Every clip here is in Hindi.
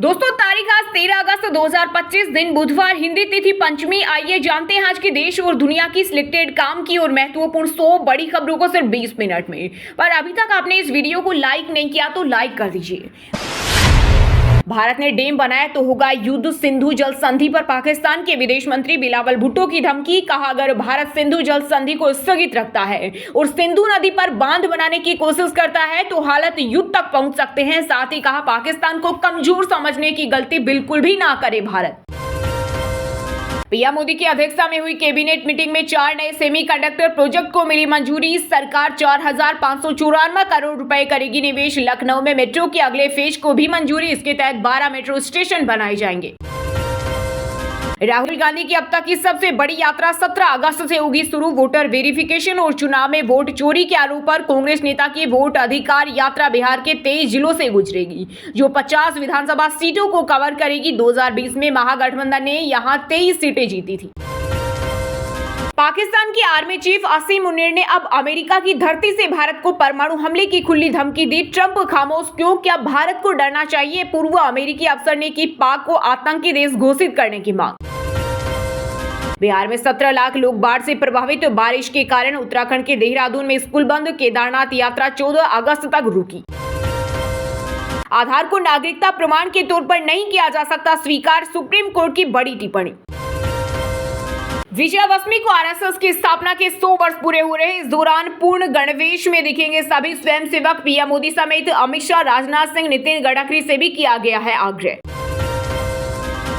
दोस्तों तारीख आज 13 अगस्त 2025 दिन बुधवार, हिंदी तिथि पंचमी। आइए जानते हैं आज के देश और दुनिया की सिलेक्टेड काम की और महत्वपूर्ण 100 बड़ी खबरों को सिर्फ 20 मिनट में। पर अभी तक आपने इस वीडियो को लाइक नहीं किया तो लाइक कर दीजिए। भारत ने डैम बनाया तो होगा युद्ध, सिंधु जल संधि पर पाकिस्तान के विदेश मंत्री बिलावल भुट्टो की धमकी। कहा, अगर भारत सिंधु जल संधि को स्थगित रखता है और सिंधु नदी पर बांध बनाने की कोशिश करता है तो हालत युद्ध तक पहुंच सकते हैं। साथ ही कहा, पाकिस्तान को कमजोर समझने की गलती बिल्कुल भी ना करे भारत। पीएम मोदी की अध्यक्षता में हुई कैबिनेट मीटिंग में 4 नए सेमीकंडक्टर प्रोजेक्ट को मिली मंजूरी। सरकार 4,594 करोड़ रुपए करेगी निवेश। लखनऊ में मेट्रो के अगले फेज को भी मंजूरी। इसके तहत 12 मेट्रो स्टेशन बनाए जाएंगे। राहुल गांधी की अब तक की सबसे बड़ी यात्रा 17 अगस्त से होगी शुरू। वोटर वेरिफिकेशन और चुनाव में वोट चोरी के आरोप पर कांग्रेस नेता की वोट अधिकार यात्रा बिहार के 23 जिलों से गुजरेगी, जो 50 विधानसभा सीटों को कवर करेगी। 2020 में महागठबंधन ने यहां 23 सीटें जीती थी। पाकिस्तान की आर्मी चीफ असीम मुनीर ने अब अमेरिका की धरती से भारत को परमाणु हमले की खुली धमकी दी। ट्रंप खामोश क्यों, क्या भारत को डरना चाहिए? पूर्व अमेरिकी अफसर ने की पाक को आतंकी देश घोषित करने की मांग। बिहार में 17 लाख लोग बाढ़ से प्रभावित। बारिश के कारण उत्तराखंड के देहरादून में स्कूल बंद। केदारनाथ यात्रा 14 अगस्त तक रुकी। आधार को नागरिकता प्रमाण के तौर पर नहीं किया जा सकता स्वीकार, सुप्रीम कोर्ट की बड़ी टिप्पणी। विजयादशमी को आरएसएस की स्थापना के 100 वर्ष पूरे हो रहे। इस दौरान पूर्ण गणवेश में दिखेंगे सभी स्वयंसेवक। पीएम मोदी समेत अमित शाह, राजनाथ सिंह, नितिन गडकरी से भी किया गया है आग्रह।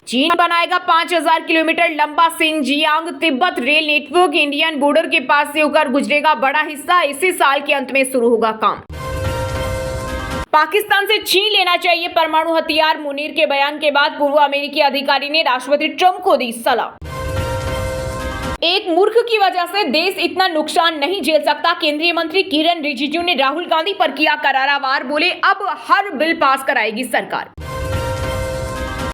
चीन बनाएगा 5000 किलोमीटर लंबा Xinjiang Tibet rail network. Indian border के पास से होकर गुजरेगा बड़ा हिस्सा। इसी साल के अंत में शुरू होगा काम। पाकिस्तान से छीन लेना चाहिए परमाणु हथियार। मुनीर के बयान के बाद पूर्व अमेरिकी अधिकारी ने राष्ट्रपति ट्रंप को दी सलाह। एक मूर्ख की वजह से देश इतना नुकसान नहीं झेल सकता। केंद्रीय मंत्री किरण रिजिजू ने राहुल गांधी पर किया करारा वार। बोले, अब हर बिल पास कराएगी सरकार।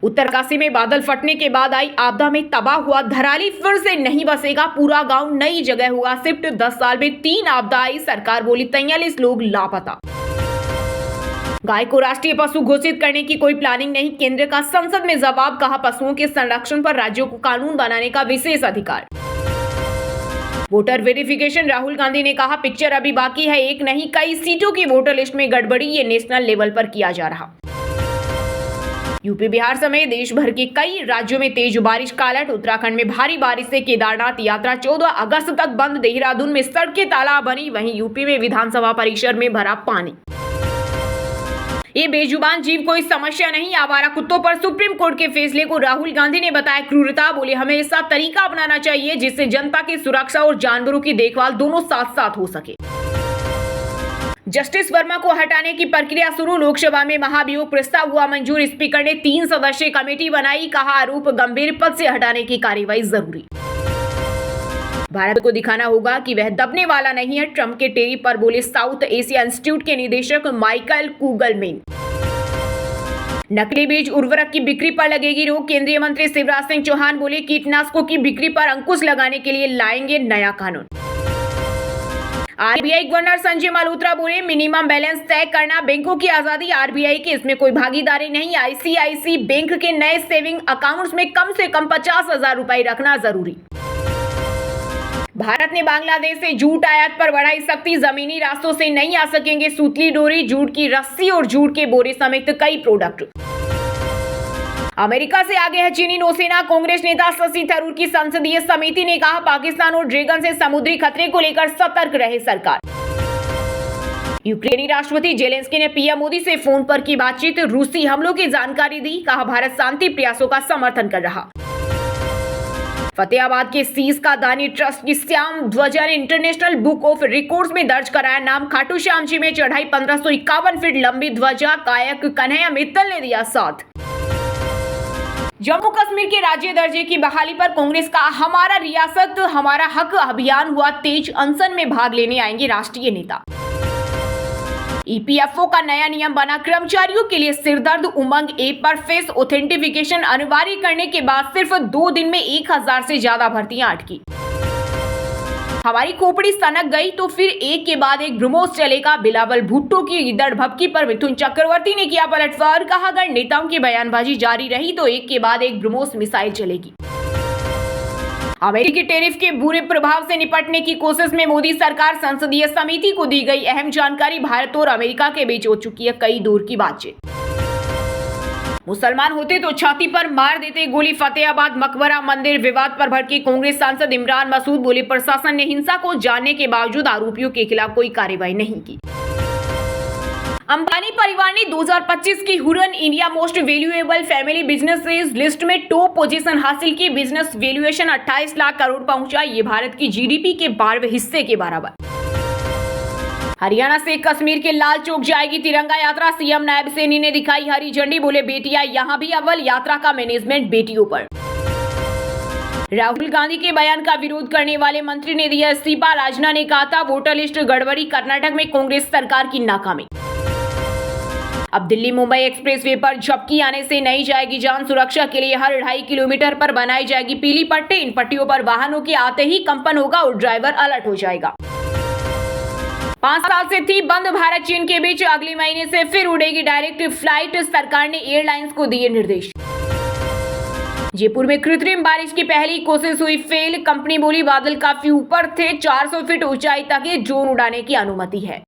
उत्तरकाशी में बादल फटने के बाद आई आपदा में तबाह हुआ धराली फिर से नहीं बसेगा। पूरा गांव नई जगह हुआ शिफ्ट। 10 साल में 3 आपदा आई। सरकार बोली 43 लोग लापता। गाय को राष्ट्रीय पशु घोषित करने की कोई प्लानिंग नहीं। केंद्र का संसद में जवाब। कहा, पशुओं के संरक्षण पर राज्यों को कानून बनाने का विशेष अधिकार। वोटर वेरिफिकेशन, राहुल गांधी ने कहा, पिक्चर अभी बाकी है। एक नहीं कई सीटों की वोटर लिस्ट में गड़बड़ी, ये नेशनल लेवल पर किया जा रहा। यूपी, बिहार समेत देश भर के कई राज्यों में तेज बारिश का अलर्ट। उत्तराखंड में भारी बारिश से केदारनाथ यात्रा 14 अगस्त तक बंद। देहरादून में सड़कें तालाब बनी। वहीं यूपी में विधानसभा परिसर में भरा पानी। ये बेजुबान जीव कोई समस्या नहीं। आवारा कुत्तों पर सुप्रीम कोर्ट के फैसले को राहुल गांधी ने बताया क्रूरता। बोले, हमें ऐसा तरीका अपनाना चाहिए जिससे जनता की सुरक्षा और जानवरों की देखभाल दोनों साथ साथ हो सके। जस्टिस वर्मा को हटाने की प्रक्रिया शुरू। लोकसभा में महाभियोग प्रस्ताव हुआ मंजूर। स्पीकर ने 3 सदस्यीय कमेटी बनाई। कहा, आरोप गंभीर, पद से हटाने की कार्रवाई जरूरी। भारत को दिखाना होगा कि वह दबने वाला नहीं है। ट्रंप के टेरी पर बोले साउथ एशिया इंस्टीट्यूट के निदेशक माइकल कुगलमैन। नकली बीज उर्वरक की बिक्री पर लगेगी रोक। केंद्रीय मंत्री शिवराज सिंह चौहान बोले, कीटनाशकों की बिक्री पर अंकुश लगाने के लिए लाएंगे नया कानून। आरबीआई गवर्नर संजय मल्होत्रा बोले, मिनिमम बैलेंस तय करना बैंकों की आजादी। आरबीआई की इसमें कोई भागीदारी नहीं। आईसीआईसी बैंक के नए सेविंग अकाउंट्स में कम से कम 50,000 रुपए रखना जरूरी। भारत ने बांग्लादेश से जूट आयात पर बढ़ाई सख्ती। जमीनी रास्तों से नहीं आ सकेंगे सूतली डोरी, जूट की रस्सी और जूट के बोरे समेत कई प्रोडक्ट। अमेरिका से आगे है चीनी नौसेना। कांग्रेस नेता शशि थरूर की संसदीय समिति ने कहा, पाकिस्तान और ड्रैगन से समुद्री खतरे को लेकर सतर्क रहे सरकार। यूक्रेनी राष्ट्रपति जेलेंस्की ने पीएम मोदी से फोन पर की बातचीत। रूसी हमलों की जानकारी दी। कहा, भारत शांति प्रयासों का समर्थन कर रहा। फतेहाबाद के सीस का दानी ट्रस्ट की श्याम ध्वजा ने इंटरनेशनल बुक ऑफ रिकॉर्ड्स में दर्ज कराया नाम। खाटू श्याम जी में चढ़ाई 1551 फीट लंबी ध्वजा। कायक कन्हैया मित्तल ने दिया साथ। जम्मू कश्मीर के राज्य दर्जे की बहाली पर कांग्रेस का हमारा रियासत हमारा हक अभियान हुआ तेज। अनशन में भाग लेने आएंगे राष्ट्रीय नेता। ईपीएफओ का नया नियम बना कर्मचारियों के लिए सिरदर्द। उमंग ऐप पर फेस ऑथेंटिफिकेशन अनिवार्य करने के बाद सिर्फ 2 दिन में 1000 से ज्यादा भर्तियां अटकी। हमारी खोपड़ी सनक गई तो फिर एक के बाद एक ब्रह्मोस चलेगा। बिलावल भुट्टो की दड़भक्की पर मिथुन चक्रवर्ती ने किया पलटवार। कहा, अगर नेताओं की बयानबाजी जारी रही तो एक के बाद एक ब्रह्मोस मिसाइल चलेगी। अमेरिकी टैरिफ के बुरे प्रभाव से निपटने की कोशिश में मोदी सरकार संसदीय समिति को दी गई अहम जानकारी। भारत और अमेरिका के बीच हो चुकी है कई दूर की बातचीत। मुसलमान होते तो छाती पर मार देते गोली। फतेहाबाद मकबरा मंदिर विवाद पर भड़के कांग्रेस सांसद इमरान मसूद बोले, प्रशासन ने हिंसा को जानने के बावजूद आरोपियों के खिलाफ कोई कार्रवाई नहीं की। अंबानी परिवार ने 2025 की Huron India most valuable family businesses list में टॉप पोजीशन हासिल की। बिजनेस वैल्यूएशन 28 लाख करोड़ पहुंचा। ये भारत की जीडीपी के 12वें हिस्से के बराबर। हरियाणा से कश्मीर के लाल चौक जाएगी तिरंगा यात्रा। सीएम नायब सैनी ने दिखाई हरी झंडी। बोले, बेटियां यहां भी अव्वल। यात्रा का मैनेजमेंट बेटियों पर। राहुल गांधी के बयान का विरोध करने वाले मंत्री ने दिया इस्तीफा। राजना ने कहा था, वोटर लिस्ट गड़बड़ी। कर्नाटक में कांग्रेस सरकार की नाकामी। अब दिल्ली मुंबई एक्सप्रेसवे पर झपकी आने से नहीं जाएगी जान। सुरक्षा के लिए हर 2.5 किलोमीटर पर बनाई जाएगी पीली पट्टी। इन पट्टियों पर वाहनों के आते ही कंपन होगा और ड्राइवर अलर्ट हो जाएगा। 5 साल से थी बंद भारत चीन के बीच, अगले महीने से फिर उड़ेगी डायरेक्ट फ्लाइट। सरकार ने एयरलाइंस को दिए निर्देश। जयपुर में कृत्रिम बारिश की पहली कोशिश हुई फेल। कंपनी बोली, बादल काफी ऊपर थे। 400 फीट ऊंचाई तक ये ड्रोन उड़ाने की अनुमति है।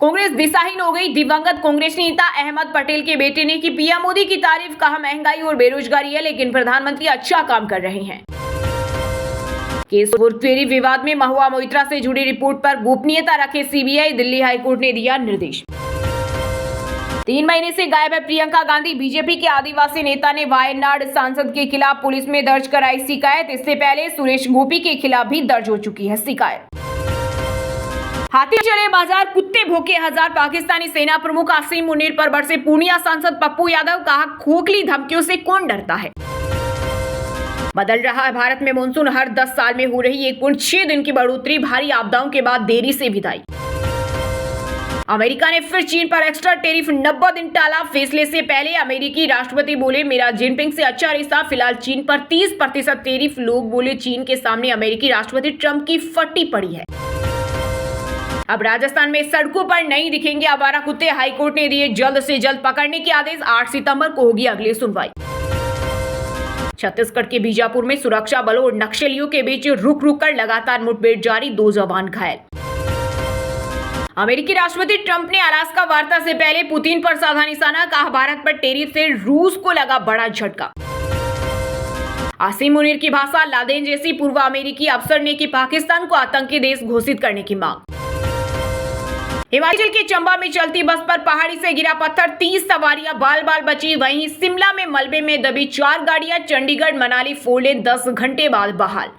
कांग्रेस दिशाहीन हो गई। दिवंगत कांग्रेस नेता अहमद पटेल के बेटे ने की पीएम मोदी की तारीफ। कहा, महंगाई और बेरोजगारी है लेकिन प्रधानमंत्री अच्छा काम कर रहे हैं। केस और क्वेरी विवाद में महुआ मोइत्रा से जुड़ी रिपोर्ट पर गोपनीयता रखे सीबीआई। दिल्ली हाईकोर्ट ने दिया निर्देश। 3 महीने से गायब है प्रियंका गांधी। बीजेपी के आदिवासी नेता ने वायनाड सांसद के खिलाफ पुलिस में दर्ज कराई शिकायत। इससे पहले सुरेश गोपी के खिलाफ भी दर्ज हो चुकी है शिकायत। हाथी चले बाजार, कुत्ते भोके हजार। पाकिस्तानी सेना प्रमुख आसिम मुनीर पर बरसे पूर्णिया सांसद पप्पू यादव। कहा, खोखली धमकियों से कौन डरता है। बदल रहा है भारत में मानसून। हर 10 साल में हो रही 1.6 दिन की बढ़ोतरी। भारी आपदाओं के बाद देरी से विदाई। अमेरिका ने फिर चीन पर एक्स्ट्रा टैरिफ 90 दिन टाला। फैसले से पहले अमेरिकी राष्ट्रपति बोले, मेरा जिनपिंग से अच्छा रिश्ता। फिलहाल चीन पर 30% टैरिफ। लोग बोले, चीन के सामने अमेरिकी राष्ट्रपति ट्रंप की फटी पड़ी है। अब राजस्थान में सड़कों पर नहीं दिखेंगे आवारा कुत्ते। हाईकोर्ट ने दिए जल्द से जल्द पकड़ने के आदेश। 8 सितंबर को होगी अगली सुनवाई। छत्तीसगढ़ के बीजापुर में सुरक्षा बलों और नक्सलियों के बीच रुक रुक कर लगातार मुठभेड़ जारी। 2 जवान घायल। अमेरिकी राष्ट्रपति ट्रंप ने अलास्का वार्ता से पहले पुतिन पर साधा निशाना। कहा, भारत पर टैरिफ से रूस को लगा बड़ा झटका। आसिम मुनीर की भाषा, लादेन जैसी पूर्व अमेरिकी अफसर ने की पाकिस्तान को आतंकी देश घोषित करने की मांग। हिमाचल के चंबा में चलती बस पर पहाड़ी से गिरा पत्थर। 30 सवारियां बाल बाल बची। वहीं शिमला में मलबे में दबी 4 गाड़ियां। चंडीगढ़ मनाली 4 लेन 10 घंटे बाद बहाल।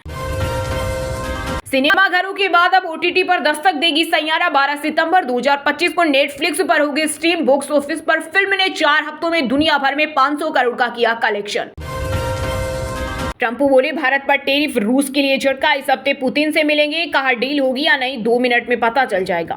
सिनेमा घरों के बाद अब ओटीटी पर दस्तक देगी सैयारा। 12 सितंबर 2025 को नेटफ्लिक्स पर होगी स्ट्रीम। बॉक्स ऑफिस पर फिल्म ने 4 हफ्तों में दुनिया भर में 500 करोड़ का किया कलेक्शन। ट्रंप बोले, भारत पर टैरिफ रूस के लिए झटका। इस हफ्ते पुतिन से मिलेंगे। कहा, डील होगी या नहीं 2 मिनट में पता चल जाएगा।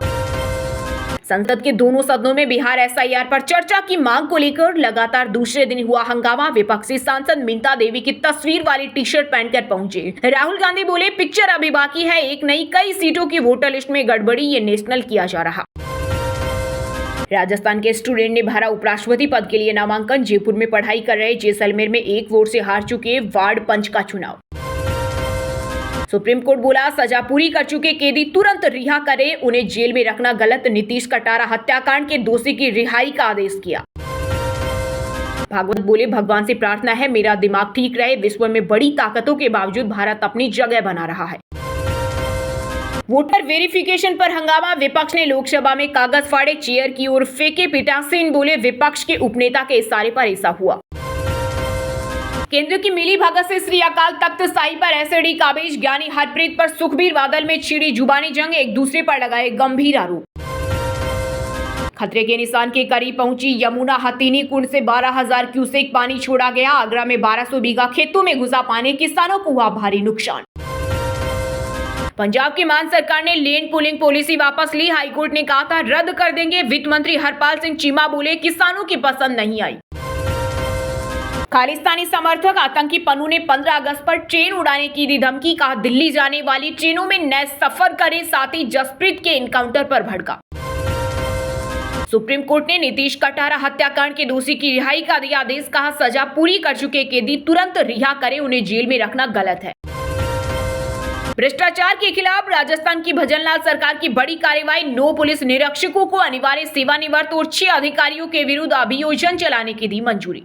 संसद के दोनों सदनों में बिहार एसआईआर पर चर्चा की मांग को लेकर लगातार दूसरे दिन हुआ हंगामा। विपक्षी सांसद मीनता देवी की तस्वीर वाली टी-शर्ट पहनकर पहुंचे। राहुल गांधी बोले, पिक्चर अभी बाकी है। एक नहीं कई सीटों की वोटर लिस्ट में गड़बड़ी, ये नेशनल किया जा रहा। राजस्थान के स्टूडेंट ने भरा उपराष्ट्रपति पद के लिए नामांकन। जयपुर में पढ़ाई कर रहे जैसलमेर में 1 वोट से हार चुके वार्ड पंच का चुनाव। सुप्रीम कोर्ट बोला, सजा पूरी कर चुके कैदी तुरंत रिहा करे। उन्हें जेल में रखना गलत। नीतीश कटारा हत्याकांड के दोषी की रिहाई का आदेश किया। भागवत बोले, भगवान से प्रार्थना है मेरा दिमाग ठीक रहे। विश्व में बड़ी ताकतों के बावजूद भारत अपनी जगह बना रहा है। वोटर वेरिफिकेशन पर हंगामा। विपक्ष ने लोकसभा में कागज फाड़े, चेयर की ओर फेंके। पीठासीन बोले, विपक्ष के उपनेता के इशारे पर ऐसा हुआ। केंद्र की मिली भगत से श्री अकाल तख्त साहिब पर एसडी काबिज। ज्ञानी हरप्रीत पर सुखबीर बादल में छिड़ी जुबानी जंग। एक दूसरे पर लगाए गंभीर आरोप। खतरे के निशान के करीब पहुंची यमुना। हथीनी कुंड से 12,000 क्यूसेक पानी छोड़ा गया। आगरा में 1200 बीघा खेतों में घुसा पानी। किसानों को हुआ भारी नुकसान। पंजाब की मान सरकार ने लैंड पूलिंग पॉलिसी वापस ली। हाईकोर्ट ने कहा था रद्द कर देंगे। वित्त मंत्री हरपाल सिंह चीमा बोले, किसानों की पसंद नहीं आई। खालिस्तानी समर्थक आतंकी पन्नू ने 15 अगस्त पर ट्रेन उड़ाने की दी धमकी, कहा दिल्ली जाने वाली ट्रेनों में न सफर करें, साथ ही जसप्रीत के एनकाउंटर पर भड़का। सुप्रीम कोर्ट ने नीतीश कटारा हत्याकांड के दोषी की रिहाई का दिया आदेश, कहा सजा पूरी कर चुके कैदी तुरंत रिहा करें, उन्हें जेल में रखना गलत है। भ्रष्टाचार के खिलाफ राजस्थान की भजनलाल सरकार की बड़ी कार्रवाई, 9 पुलिस निरीक्षकों को अनिवार्य सेवानिवृत्त और 6 अधिकारियों के विरुद्ध अभियोजन चलाने की दी मंजूरी।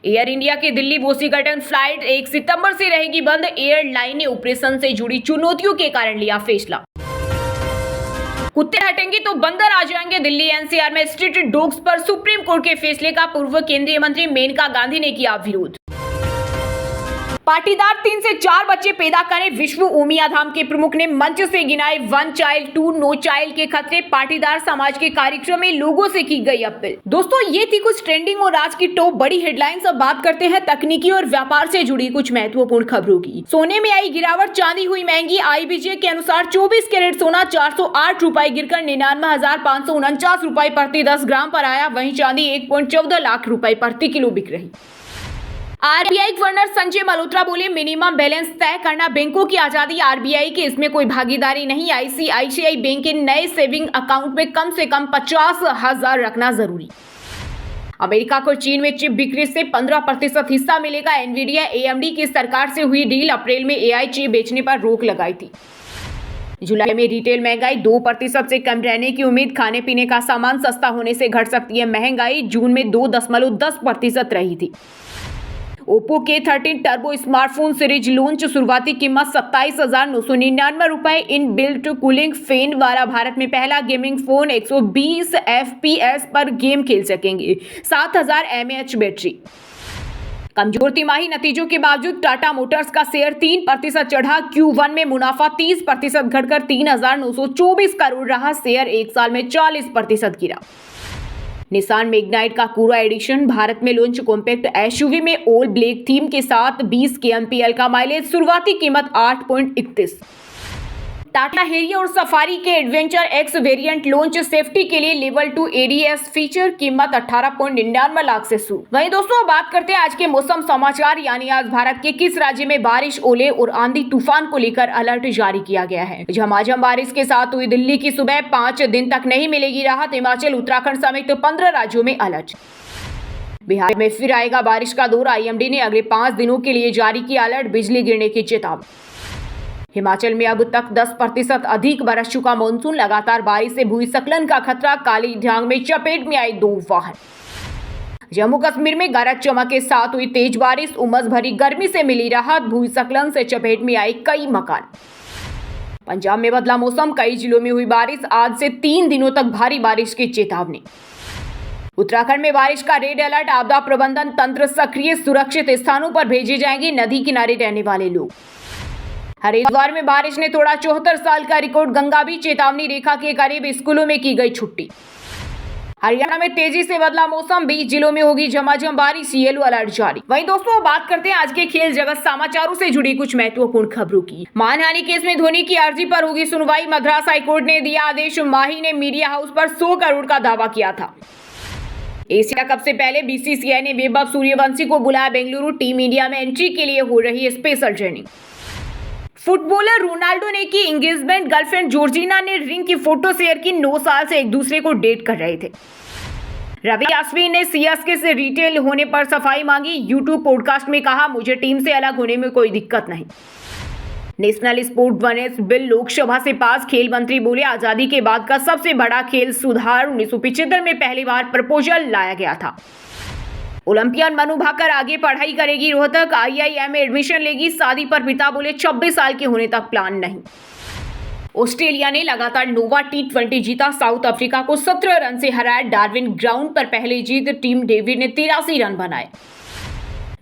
एयर इंडिया की दिल्ली बोसीगटन फ्लाइट 1 सितंबर से रहेगी बंद, एयरलाइन ने ऑपरेशन से जुड़ी चुनौतियों के कारण लिया फैसला। कुत्ते हटेंगे तो बंदर आ जाएंगे, दिल्ली एनसीआर में स्ट्रीट डॉग्स पर सुप्रीम कोर्ट के फैसले का पूर्व केंद्रीय मंत्री मेनका गांधी ने किया विरोध। पाटीदार 3 से 4 बच्चे पैदा करें, विश्व उमिया धाम के प्रमुख ने मंच से गिनाए 1 चाइल्ड 2 नो चाइल्ड के खतरे, पाटीदार समाज के कार्यक्रम में लोगों से की गई अपील। दोस्तों, ये थी कुछ ट्रेंडिंग और आज की टॉप बड़ी हेडलाइंस। अब बात करते हैं तकनीकी और व्यापार से जुड़ी कुछ महत्वपूर्ण खबरों की। सोने में आई गिरावट, चांदी हुई महंगी। आईबीजे के अनुसार 24 कैरेट सोना 408 रुपए गिरकर 99,549 रुपए प्रति 10 ग्राम पर आया। वहीं चांदी 1.14 लाख रुपए प्रति किलो बिक रही। आरबीआई गवर्नर संजय मल्होत्रा बोले, मिनिमम बैलेंस तय करना बैंकों की आजादी, आरबीआई की इसमें कोई भागीदारी नहीं। आईसीआईसीआई बैंक के नए सेविंग अकाउंट में कम से कम 50,000 रखना जरूरी। अमेरिका को चीन में चिप बिक्री से 15% हिस्सा मिलेगा। एनवीडिया एएमडी की सरकार से हुई डील, अप्रैल में एआई चिप बेचने पर रोक लगाई थी। जुलाई में रिटेल महंगाई 2% से कम रहने की उम्मीद, खाने पीने का सामान सस्ता होने से घट सकती है महंगाई। जून में 2.10% रही थी। ओप्पो के 13 टर्बो स्मार्टफोन सीरीज लॉन्च, शुरुआती कीमत 27,999 रुपए। इन बिल्ट कूलिंग फैन वाला भारत में पहला गेमिंग फोन, 120 FPS पर गेम खेल सकेंगे, 7000 mAh बैटरी। कमजोर तिमाही नतीजों के बावजूद टाटा मोटर्स का शेयर 3% चढ़ा। Q1 में मुनाफा 30% घटकर 3,924 करोड़ रहा। शेयर एक साल में 40% गिरा। निसान मैग्नाइट का पूरा एडिशन भारत में लॉन्च, कॉम्पैक्ट एसयूवी में ऑल ब्लैक थीम के साथ 20 kmpl का माइलेज, शुरुआती कीमत 8.31। टाटा हेरियर और सफारी के adventure x variant launch, safety के लिए लेवल 2 ADS फीचर, कीमत 18.99 लाख से शुरू। वहीं दोस्तों, बात करते हैं आज के मौसम समाचार, यानी आज भारत के किस राज्य में बारिश, ओले और आंधी तूफान को लेकर अलर्ट जारी किया गया है। झमाझम बारिश के साथ हुई दिल्ली की सुबह, 5 दिन तक नहीं मिलेगी राहत। हिमाचल, उत्तराखंड समेत 15 राज्यों में अलर्ट। बिहार में फिर आएगा बारिश का दौर, आईएमडी ने अगले 5 दिनों के लिए जारी किया अलर्ट, बिजली गिरने की चेतावनी। हिमाचल में अब तक 10% अधिक बरस चुका मानसून, लगातार बारिश से भूस्खलन का खतरा, काली ढांग में चपेट में आए 2 वाहन। जम्मू कश्मीर में गरज चमक के साथ हुई तेज बारिश, उमस भरी गर्मी से मिली राहत, भूस्खलन से चपेट में आए कई मकान। पंजाब में बदला मौसम, कई जिलों में हुई बारिश, आज से 3 दिनों तक भारी बारिश की चेतावनी। उत्तराखंड में बारिश का रेड अलर्ट, आपदा प्रबंधन तंत्र सक्रिय, सुरक्षित स्थानों पर भेजे जाएंगे नदी किनारे रहने वाले लोग। हरिद्वार में बारिश ने तोड़ा 74 साल का रिकॉर्ड, गंगा भी चेतावनी रेखा के करीब, स्कूलों में की गई छुट्टी। हरियाणा में तेजी से बदला मौसम, 20 जिलों में होगी झमाझम बारिश, येलो अलर्ट जारी। वहीं दोस्तों, बात करते हैं आज के खेल जगत समाचारों से जुड़ी कुछ महत्वपूर्ण खबरों की। मानहानि केस में धोनी की अर्जी पर होगी सुनवाई, मद्रास हाईकोर्ट ने दिया आदेश। माही ने मीडिया हाउस पर 100 करोड़ का दावा किया था। एशिया कप से पहले बीसीसीआई ने वैभव सूर्यवंशी को बुलाया बेंगलुरु, टीम इंडिया में एंट्री के लिए हो रही है स्पेशल ट्रेनिंग। फुटबॉलर रोनाल्डो ने की एंगेजमेंट, गर्लफ्रेंड जॉर्जिना ने रिंग की फोटो शेयर की, 9 साल से एक दूसरे को डेट कर रहे थे। रवि अश्विन ने सीएसके से रिटेल होने पर सफाई मांगी, यूट्यूब पॉडकास्ट में कहा, मुझे टीम से अलग होने में कोई दिक्कत नहीं। National sport governance bill Lok Sabha से पास, खेल मंत्री बोले, आजादी के बाद का सबसे बड़ा खेल सुधार, 1975 में पहली बार प्रपोजल लाया गया था। ओलंपियन मनु भाकर आगे पढ़ाई करेगी, रोहतक आईआईएम में एडमिशन लेगी, शादी पर पिता बोले 26 साल के होने तक प्लान नहीं। ऑस्ट्रेलिया ने लगातार नोवा T20 जीता, साउथ अफ्रीका को 17 रन से हराया, डार्विन ग्राउंड पर पहली जीत, टीम डेविड ने 83 रन बनाए।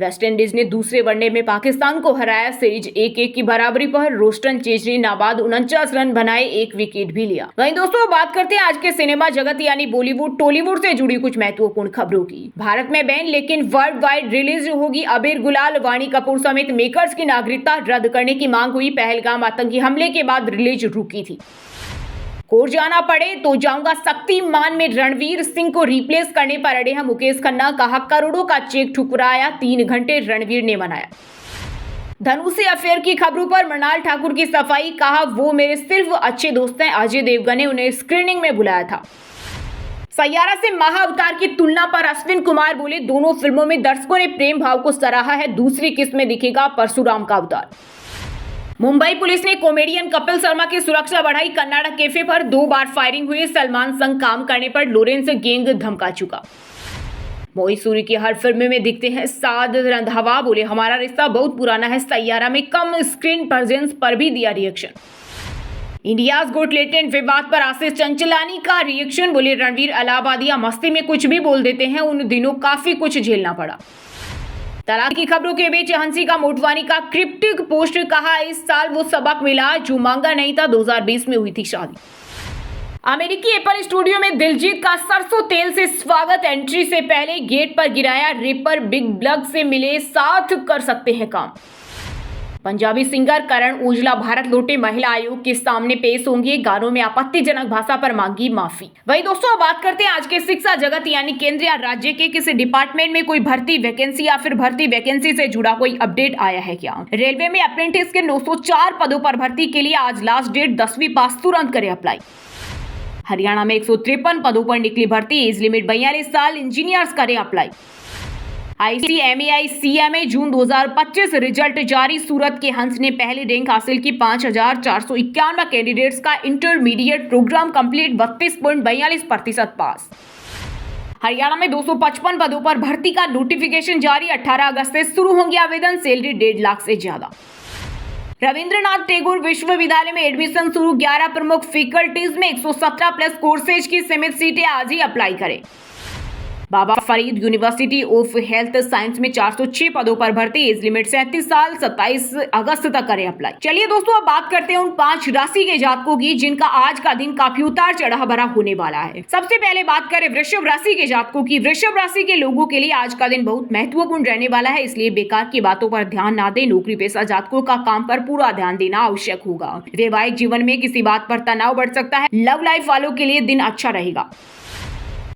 वेस्टइंडीज ने दूसरे वनडे में पाकिस्तान को हराया, सीरीज 1-1 की बराबरी पर, रोस्टन चेज ने नाबाद 49 रन बनाए, 1 विकेट भी लिया। वहीं दोस्तों, बात करते हैं आज के सिनेमा जगत यानी बॉलीवुड टॉलीवुड से जुड़ी कुछ महत्वपूर्ण खबरों की। भारत में बैन लेकिन वर्ल्ड वाइड रिलीज होगी अबीर गुलाल, वाणी कपूर समेत मेकर्स की नागरिकता रद्द करने की मांग हुई, पहलगाम आतंकी हमले के बाद रिलीज रुकी थी। कोर्ट जाना पड़े तो जाऊंगा शक्तिमान में रणवीर सिंह को रिप्लेस करने पर अड़े हैं मुकेश खन्ना। कहा करोड़ों का चेक ठुकराया, 3 घंटे रणवीर ने मनाया। धनु से अफेयर की खबरों पर मृणाल ठाकुर की सफाई। कहा वो मेरे सिर्फ अच्छे दोस्त हैं। अजय देवगन ने उन्हें स्क्रीनिंग में बुलाया था। सैयारा से महाअवतार की तुलना पर अश्विन कुमार बोले दोनों फिल्मों में दर्शकों ने प्रेम भाव को सराहा है, दूसरी किस्त में दिखेगा परशुराम का अवतार। मुंबई पुलिस ने कॉमेडियन कपिल शर्मा की सुरक्षा बढ़ाई। कर्नाटक कैफे पर 2 बार फायरिंग हुई। सलमान संग काम करने पर लॉरेंस गैंग धमका चुका। मोहित सूरी की हर फिल्म में दिखते हैं साद रंधावा। बोले हमारा रिश्ता बहुत पुराना है। सैयारा में कम स्क्रीन प्रेजेंस पर भी दिया रिएक्शन। इंडियाज गोट लेटेंट विवाद पर आशीष चंचलानी का रिएक्शन। बोले रणवीर इलाहाबादिया मस्ती में कुछ भी बोल देते हैं, उन दिनों काफी कुछ झेलना पड़ा। तलाक की खबरों के बीच हंसिका मोटवानी का क्रिप्टिक पोस्ट। कहा इस साल वो सबक मिला जो मांगा नहीं था, 2020 में हुई थी शादी। अमेरिकी एप्पल स्टूडियो में दिलजीत का सरसों तेल से स्वागत। एंट्री से पहले गेट पर गिराया। रैपर बिग ब्लग से मिले, साथ कर सकते हैं काम। पंजाबी सिंगर करण ओजला भारत लौटे, महिला आयोग के सामने पेश होंगे। गानों में आपत्तिजनक भाषा पर मांगी माफी। वही दोस्तों अब बात करते हैं आज के शिक्षा जगत यानी केंद्र या राज्य के किसी डिपार्टमेंट में कोई भर्ती वैकेंसी या फिर भर्ती वैकेंसी से जुड़ा कोई अपडेट आया है क्या। रेलवे में अप्रेंटिस के 904 पदों पर भर्ती के लिए आज लास्ट डेट, 10वीं पास तुरंत करें अप्लाई। हरियाणा में 153 पदों पर निकली भर्ती, एज लिमिट 42 साल, इंजीनियर्स करें अप्लाई। ICMAI CMA जून 2025 रिजल्ट जारी। सूरत के हंस ने पहली रैंक हासिल की। 5451 कैंडिडेट्स का इंटरमीडिएट प्रोग्राम कंप्लीट, 32.42% पास। हरियाणा में 255 पदों पर भर्ती का नोटिफिकेशन जारी। 18 अगस्त से शुरू होंगे आवेदन, सैलरी 1.5 लाख से ज्यादा। रविंद्रनाथ टैगोर विश्वविद्यालय में एडमिशन शुरू। 11 प्रमुख फैकल्टीज में 117 प्लस कोर्सेज की सीमित सीटें, आज ही अप्लाई करें। Baba Farid university of health science में 406 पदों पर भर्ती, एज लिमिट 37 साल, 27 अगस्त तक करें अप्लाई। चलिए दोस्तों अब बात करते हैं उन 5 राशि के जातकों की जिनका आज का दिन काफी उतार चढ़ाव भरा होने वाला है। सबसे पहले बात करें वृषभ राशि के जातकों की। वृषभ राशि के लोगों के लिए आज का दिन बहुत महत्वपूर्ण रहने वाला है, इसलिए बेकार की बातों पर ध्यान ना दें। नौकरी पेशा जातकों का काम पर पूरा ध्यान देना आवश्यक होगा। वैवाहिक जीवन में किसी बात पर तनाव बढ़ सकता है। लव लाइफ वालों के लिए दिन अच्छा रहेगा।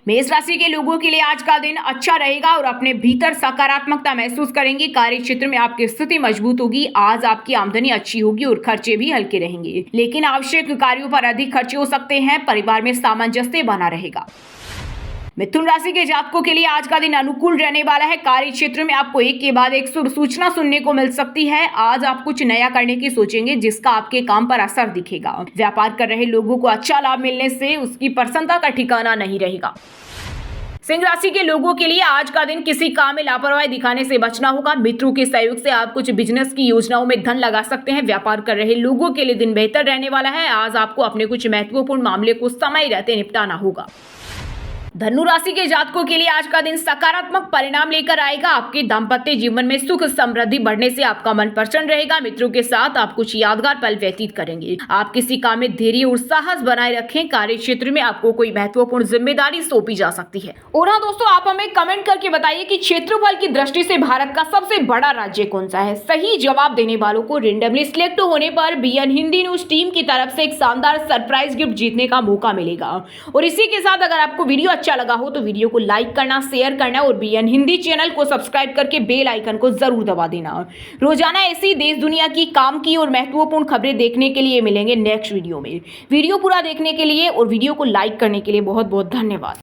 मेष राशि के लोगों के लिए आज का दिन अच्छा रहेगा और अपने भीतर सकारात्मकता महसूस करेंगे। कार्य क्षेत्र में आपकी स्थिति मजबूत होगी। आज आपकी आमदनी अच्छी होगी और खर्चे भी हल्के रहेंगे, लेकिन आवश्यक कार्यों पर अधिक खर्चे हो सकते हैं। परिवार में सामंजस्य बना रहेगा। मिथुन राशि के जातकों के लिए आज का दिन अनुकूल रहने वाला है। कार्य क्षेत्र में आपको एक के बाद एक सूचना सुनने को मिल सकती है। आज आप कुछ नया करने की सोचेंगे जिसका आपके काम पर असर दिखेगा। व्यापार कर रहे लोगों को अच्छा लाभ मिलने से उसकी प्रसन्नता का ठिकाना नहीं रहेगा। सिंह राशि के लोगों के लिए आज का दिन किसी काम में लापरवाही दिखाने से बचना होगा। मित्रों के सहयोग से आप कुछ बिजनेस की योजनाओं में धन लगा सकते हैं। व्यापार कर रहे लोगों के लिए दिन बेहतर रहने वाला है। आज आपको अपने कुछ महत्वपूर्ण मामले को समय रहते निपटाना होगा। धनु राशि के जातकों के लिए आज का दिन सकारात्मक परिणाम लेकर आएगा। आपके दाम्पत्य जीवन में सुख समृद्धि बढ़ने से आपका मन प्रसन्न रहेगा। मित्रों के साथ आप कुछ यादगार पल व्यतीत करेंगे। आप किसी काम में धैर्य और साहस बनाए रखें। कार्य क्षेत्र में आपको कोई महत्वपूर्ण जिम्मेदारी सौंपी जा सकती है। और हाँ दोस्तों, आप हमें कमेंट करके बताइए कि क्षेत्रफल की दृष्टि से भारत का सबसे बड़ा राज्य कौन सा है। सही जवाब देने वालों को रेंडमली सिलेक्ट होने पर BN हिंदी न्यूज टीम की तरफ से एक शानदार सरप्राइज गिफ्ट जीतने का मौका मिलेगा। और इसी के साथ अगर आपको वीडियो अच्छा लगा हो तो वीडियो को लाइक करना, शेयर करना और BN हिंदी चैनल को सब्सक्राइब करके बेल आइकन को जरूर दबा देना। रोजाना ऐसी देश दुनिया की काम की और महत्वपूर्ण खबरें देखने के लिए मिलेंगे नेक्स्ट वीडियो में। वीडियो पूरा देखने के लिए और वीडियो को लाइक करने के लिए बहुत बहुत धन्यवाद।